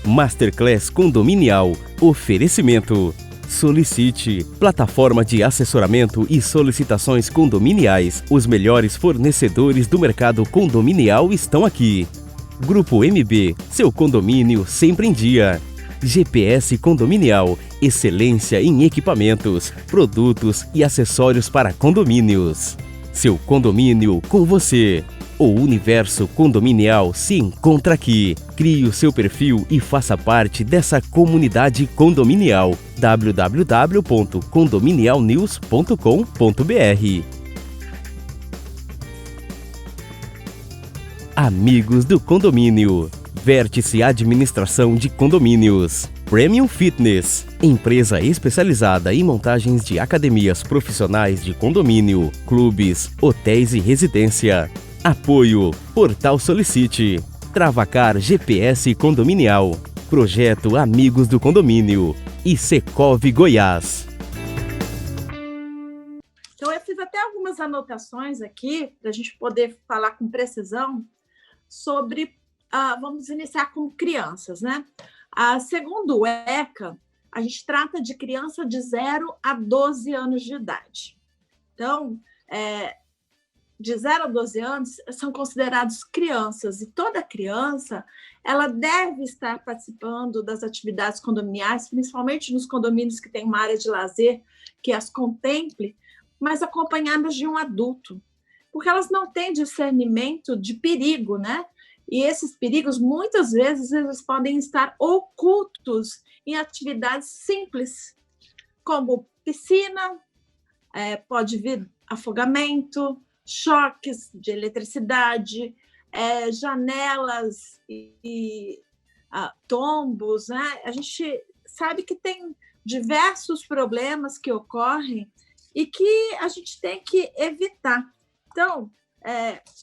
Masterclass Condominial. Oferecimento. Solicite. Plataforma de assessoramento e solicitações condominiais. Os melhores fornecedores do mercado condominial estão aqui. Grupo MB, seu condomínio sempre em dia. GPS Condominial, excelência em equipamentos, produtos e acessórios para condomínios. Seu condomínio com você. O universo condominial se encontra aqui. Crie o seu perfil e faça parte dessa comunidade condominial. www.condominialnews.com.br. Amigos do Condomínio. Vértice Administração de Condomínios. Premium Fitness. Empresa especializada em montagens de academias profissionais de condomínio, clubes, hotéis e residência. Apoio. Portal Solicite. Travacar GPS Condominial. Projeto Amigos do Condomínio. E Secov Goiás. Então, eu fiz até algumas anotações aqui para a gente poder falar com precisão sobre, vamos iniciar com crianças, né? Segundo o ECA, a gente trata de criança de 0 a 12 anos de idade. Então, de 0 a 12 anos são considerados crianças, e toda criança ela deve estar participando das atividades condominiais, principalmente nos condomínios que têm uma área de lazer que as contemple, mas acompanhadas de um adulto, porque elas não têm discernimento de perigo, né? E esses perigos, muitas vezes, eles podem estar ocultos em atividades simples, como piscina, pode vir afogamento, choques de eletricidade, janelas e tombos, né? A gente sabe que tem diversos problemas que ocorrem e que a gente tem que evitar. Então,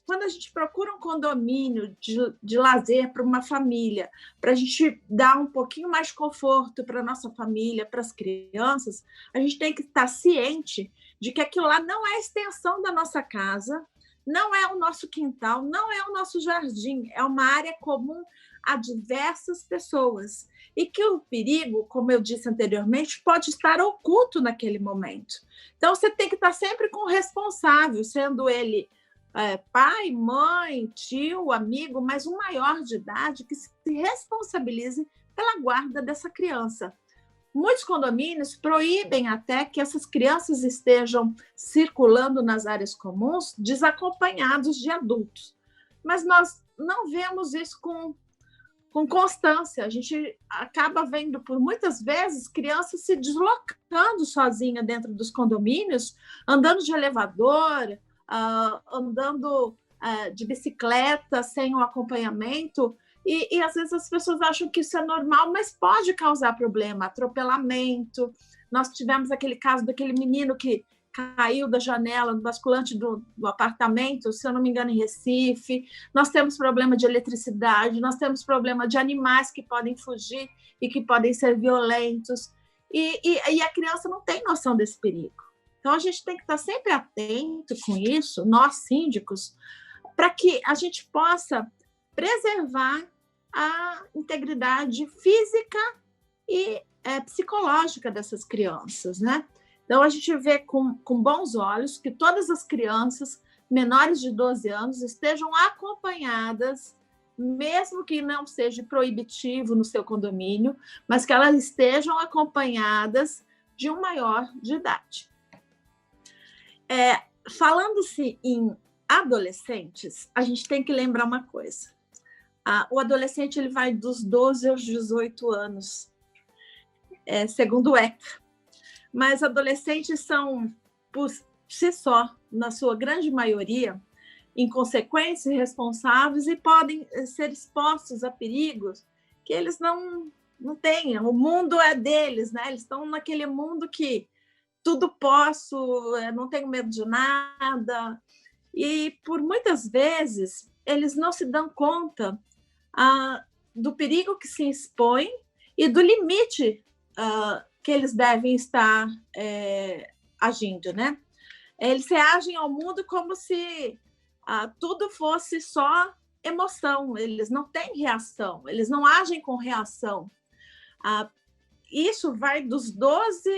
quando a gente procura um condomínio de lazer para uma família, para a gente dar um pouquinho mais de conforto para a nossa família, para as crianças, a gente tem que estar ciente de que aquilo lá não é a extensão da nossa casa, não é o nosso quintal, não é o nosso jardim, é uma área comum a diversas pessoas. E que o perigo, como eu disse anteriormente, pode estar oculto naquele momento. Então, você tem que estar sempre com o responsável, sendo ele pai, mãe, tio, amigo, mas um maior de idade que se responsabilize pela guarda dessa criança. Muitos condomínios proíbem até que essas crianças estejam circulando nas áreas comuns desacompanhados de adultos. Mas nós não vemos isso com constância. A gente acaba vendo, por muitas vezes, crianças se deslocando sozinha dentro dos condomínios, andando de elevador, andando de bicicleta sem um acompanhamento, e às vezes as pessoas acham que isso é normal, mas pode causar problema, atropelamento. Nós tivemos aquele caso daquele menino que caiu da janela, do basculante do apartamento, se eu não me engano, em Recife. Nós temos problema de eletricidade, nós temos problema de animais que podem fugir e que podem ser violentos, e a criança não tem noção desse perigo. Então, a gente tem que estar sempre atento com isso, nós síndicos, para que a gente possa preservar a integridade física e psicológica dessas crianças, né? Então, a gente vê com bons olhos que todas as crianças menores de 12 anos estejam acompanhadas, mesmo que não seja proibitivo no seu condomínio, mas que elas estejam acompanhadas de um maior de idade. Falando-se em adolescentes, a gente tem que lembrar uma coisa. O adolescente ele vai dos 12 aos 18 anos, segundo o ECA. Mas adolescentes são, por si só, na sua grande maioria, inconsequentes, irresponsáveis e podem ser expostos a perigos que eles não têm. O mundo é deles, né? Eles estão naquele mundo que tudo posso, não tenho medo de nada. E, por muitas vezes, eles não se dão conta do perigo que se expõe e do limite que eles devem estar agindo, né? Eles reagem ao mundo como se tudo fosse só emoção, eles não têm reação, eles não agem com reação. Isso vai dos 12,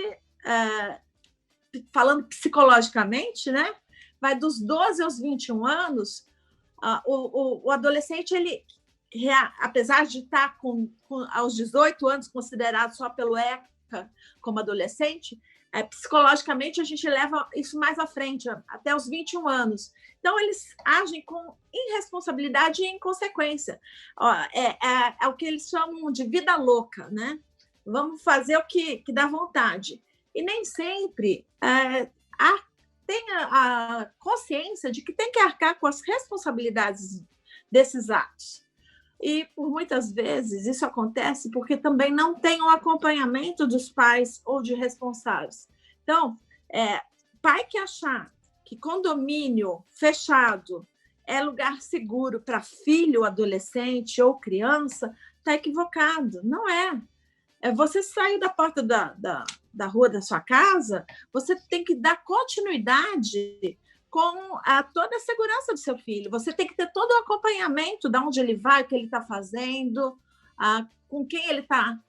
falando psicologicamente, né? Vai dos 12 aos 21 anos, o adolescente, ele, apesar de estar aos 18 anos considerado só pelo ECA como adolescente, psicologicamente a gente leva isso mais à frente, até os 21 anos. Então, eles agem com irresponsabilidade e inconsequência. É o que eles chamam de vida louca, né? Vamos fazer o que dá vontade. E nem sempre tem a consciência de que tem que arcar com as responsabilidades desses atos. E, por muitas vezes, isso acontece porque também não tem um acompanhamento dos pais ou de responsáveis. Então, pai que achar que condomínio fechado é lugar seguro para filho, adolescente ou criança, está equivocado. Não é. Você saiu da porta da rua da sua casa, você tem que dar continuidade com toda a segurança do seu filho. Você tem que ter todo o acompanhamento de onde ele vai, o que ele está fazendo, com quem ele está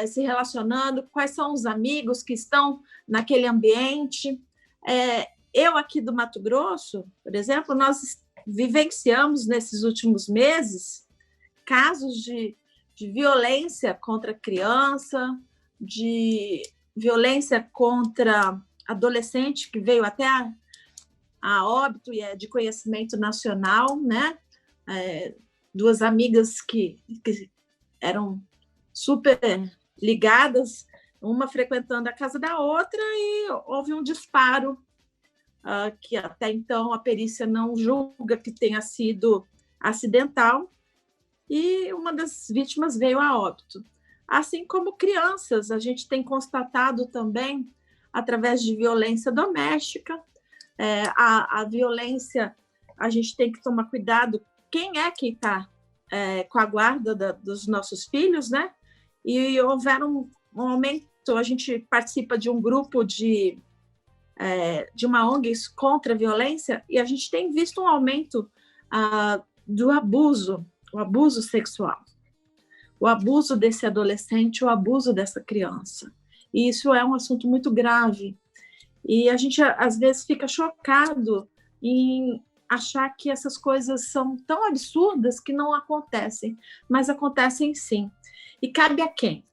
se relacionando, quais são os amigos que estão naquele ambiente. Eu, aqui do Mato Grosso, por exemplo, nós vivenciamos nesses últimos meses casos de violência contra criança, de violência contra adolescente, que veio até a óbito e é de conhecimento nacional, né? Duas amigas que eram super ligadas, uma frequentando a casa da outra, e houve um disparo que até então a perícia não julga que tenha sido acidental, e uma das vítimas veio a óbito. Assim como crianças, a gente tem constatado também, através de violência doméstica, a violência, a gente tem que tomar cuidado quem é que está com a guarda dos nossos filhos, né? E houver um aumento, a gente participa de um grupo de uma ONG contra a violência, e a gente tem visto um aumento do abuso, o abuso sexual, o abuso desse adolescente, o abuso dessa criança. E isso é um assunto muito grave. E a gente, às vezes, fica chocado em achar que essas coisas são tão absurdas que não acontecem, mas acontecem sim. E cabe a quem?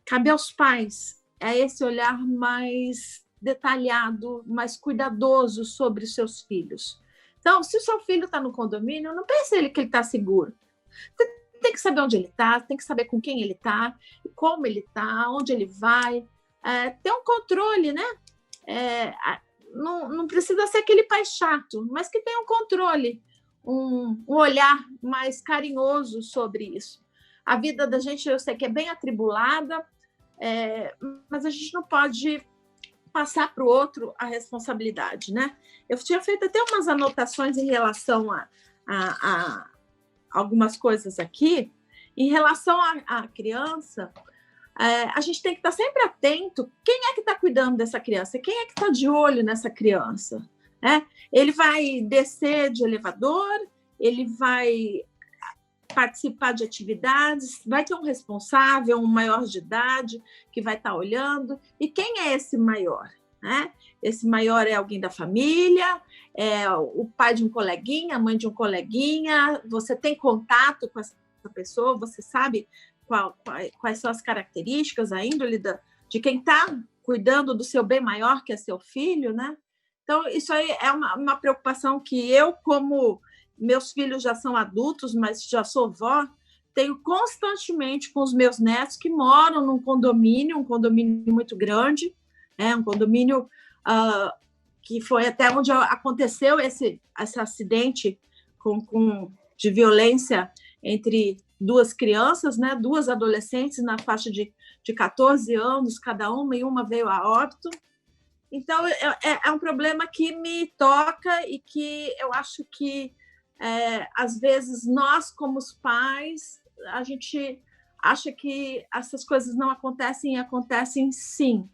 Cabe aos pais, esse olhar mais detalhado, mais cuidadoso sobre os seus filhos. Então, se o seu filho está no condomínio, não pense que ele está seguro. Você tem que saber onde ele está, tem que saber com quem ele está, como ele está, onde ele vai. Ter um controle, né? Não precisa ser aquele pai chato, mas que tenha um controle, um olhar mais carinhoso sobre isso. A vida da gente, eu sei que é bem atribulada, mas a gente não pode passar para o outro a responsabilidade, né? Eu tinha feito até umas anotações em relação a algumas coisas aqui. Em relação à criança, a gente tem que estar sempre atento quem é que está cuidando dessa criança, quem é que está de olho nessa criança. Ele vai descer de elevador, ele vai participar de atividades, vai ter um responsável, um maior de idade, que vai estar olhando. E quem é esse maior? Esse maior é alguém da família, é o pai de um coleguinha, a mãe de um coleguinha. Você tem contato com essa pessoa, você sabe quais são as características, a índole de quem está cuidando do seu bem maior, que é seu filho, né? Então, isso aí é uma preocupação que eu, como meus filhos já são adultos, mas já sou vó, tenho constantemente com os meus netos que moram num condomínio, um condomínio muito grande, um condomínio que foi até onde aconteceu esse acidente de violência entre duas crianças, né, duas adolescentes na faixa de 14 anos cada uma, e uma veio a óbito. Então, é um problema que me toca e que eu acho que, às vezes, nós, como os pais, a gente acha que essas coisas não acontecem, e acontecem sim.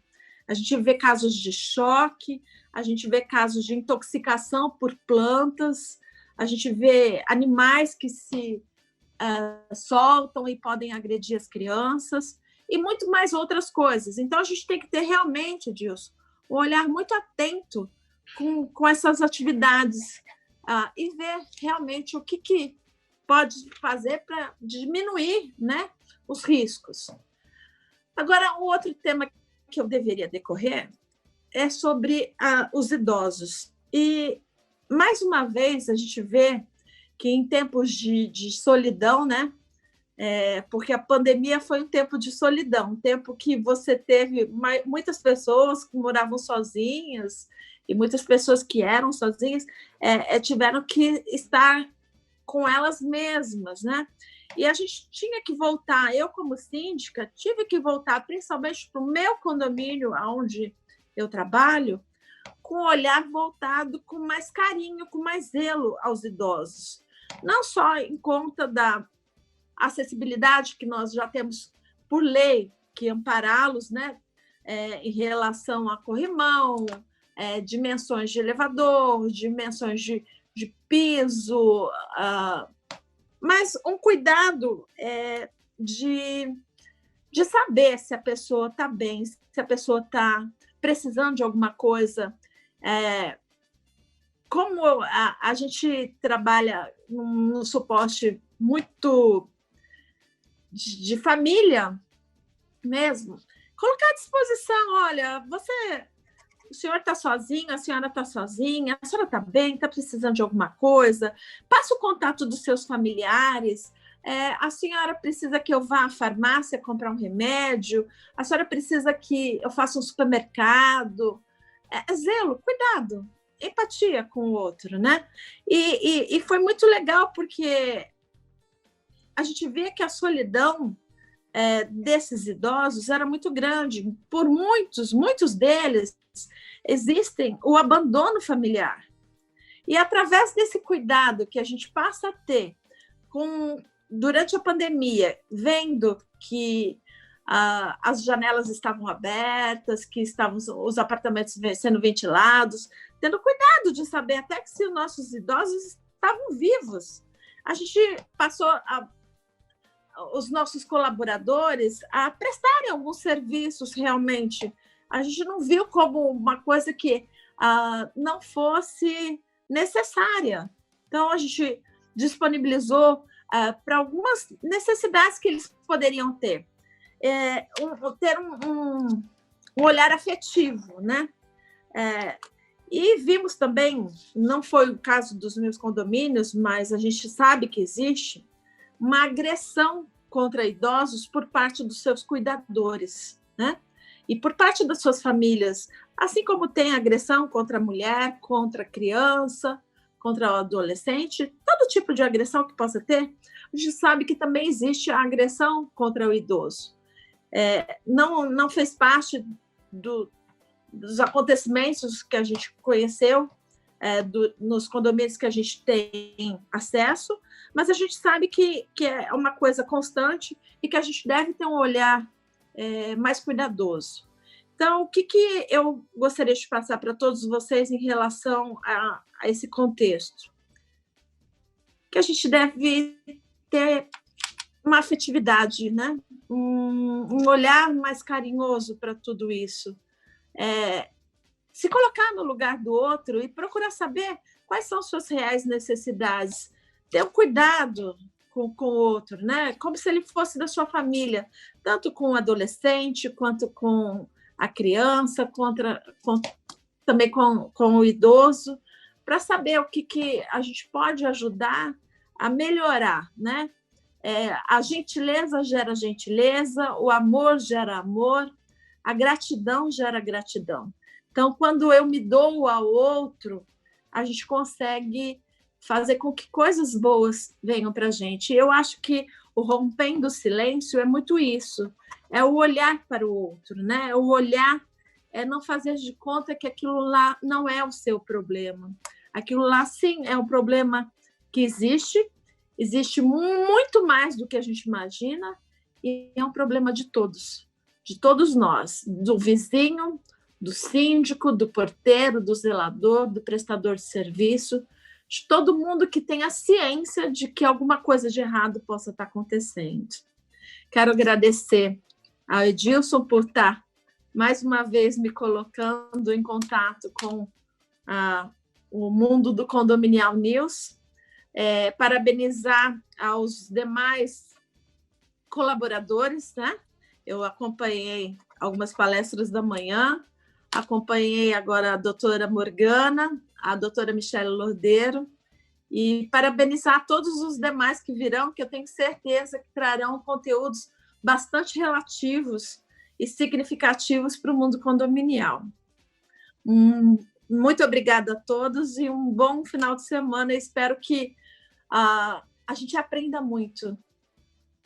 A gente vê casos de choque, a gente vê casos de intoxicação por plantas, a gente vê animais que se soltam e podem agredir as crianças, e muito mais outras coisas. Então, a gente tem que ter realmente, Dilson, um olhar muito atento com essas atividades e ver realmente o que pode fazer para diminuir, né, os riscos. Agora, o outro tema que eu deveria decorrer é sobre os idosos. E, mais uma vez, a gente vê que em tempos de solidão, né, porque a pandemia foi um tempo de solidão, um tempo que você teve muitas pessoas que moravam sozinhas e muitas pessoas que eram sozinhas tiveram que estar com elas mesmas, né? E a gente tinha que voltar, eu como síndica, tive que voltar principalmente para o meu condomínio, onde eu trabalho, com o olhar voltado com mais carinho, com mais zelo aos idosos. Não só em conta da acessibilidade que nós já temos por lei, que ampará-los, né, em relação a corrimão, dimensões de elevador, dimensões de piso, mas um cuidado de saber se a pessoa está bem, se a pessoa está precisando de alguma coisa. Como a gente trabalha num suporte muito de família mesmo, colocar à disposição, olha, o senhor está sozinho, a senhora está sozinha, a senhora está bem, está precisando de alguma coisa, passa o contato dos seus familiares, a senhora precisa que eu vá à farmácia comprar um remédio, a senhora precisa que eu faça um supermercado, zelo, cuidado, empatia com o outro, né? E foi muito legal, porque a gente vê que a solidão desses idosos era muito grande. Por muitos deles, existem o abandono familiar. E através desse cuidado que a gente passa a ter durante a pandemia, vendo que as janelas estavam abertas, que estavam os apartamentos sendo ventilados, tendo cuidado de saber até que se os nossos idosos estavam vivos. A gente passou os nossos colaboradores a prestarem alguns serviços realmente. A gente não viu como uma coisa que não fosse necessária. Então, a gente disponibilizou para algumas necessidades que eles poderiam ter. Ter um olhar afetivo, né? E vimos também, não foi o caso dos meus condomínios, mas a gente sabe que existe uma agressão contra idosos por parte dos seus cuidadores, né? E por parte das suas famílias, assim como tem agressão contra a mulher, contra a criança, contra o adolescente, todo tipo de agressão que possa ter, a gente sabe que também existe a agressão contra o idoso. Não fez parte dos acontecimentos que a gente conheceu nos condomínios que a gente tem acesso, mas a gente sabe que é uma coisa constante e que a gente deve ter um olhar mais cuidadoso. Então, o que eu gostaria de passar para todos vocês em relação a esse contexto? Que a gente deve ter uma afetividade, né? Um olhar mais carinhoso para tudo isso. Se colocar no lugar do outro e procurar saber quais são suas reais necessidades. Ter um cuidado com o outro, né? Como se ele fosse da sua família, tanto com o adolescente, quanto com a criança, também com o idoso, para saber o que a gente pode ajudar a melhorar, né? A gentileza gera gentileza, o amor gera amor, a gratidão gera gratidão. Então, quando eu me dou ao outro, a gente consegue fazer com que coisas boas venham para a gente. Eu acho que o rompendo o silêncio é muito isso, é o olhar para o outro, né? O olhar não fazer de conta que aquilo lá não é o seu problema. Aquilo lá, sim, é um problema que existe muito mais do que a gente imagina, e é um problema de todos nós, do vizinho, do síndico, do porteiro, do zelador, do prestador de serviço. de todo mundo que tenha ciência de que alguma coisa de errado possa estar acontecendo. Quero agradecer ao Edilson por estar, mais uma vez, me colocando em contato com o mundo do Condominial News, parabenizar aos demais colaboradores, né? Eu acompanhei algumas palestras da manhã, acompanhei agora a doutora Morgana, a doutora Michele Lordeiro, e parabenizar todos os demais que virão, que eu tenho certeza que trarão conteúdos bastante relativos e significativos para o mundo condominial. Muito obrigada a todos e um bom final de semana. Espero que a gente aprenda muito,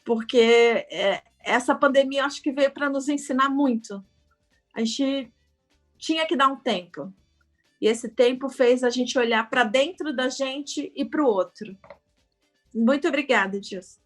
porque essa pandemia acho que veio para nos ensinar muito. A gente tinha que dar um tempo. E esse tempo fez a gente olhar para dentro da gente e para o outro. Muito obrigada, Edilson.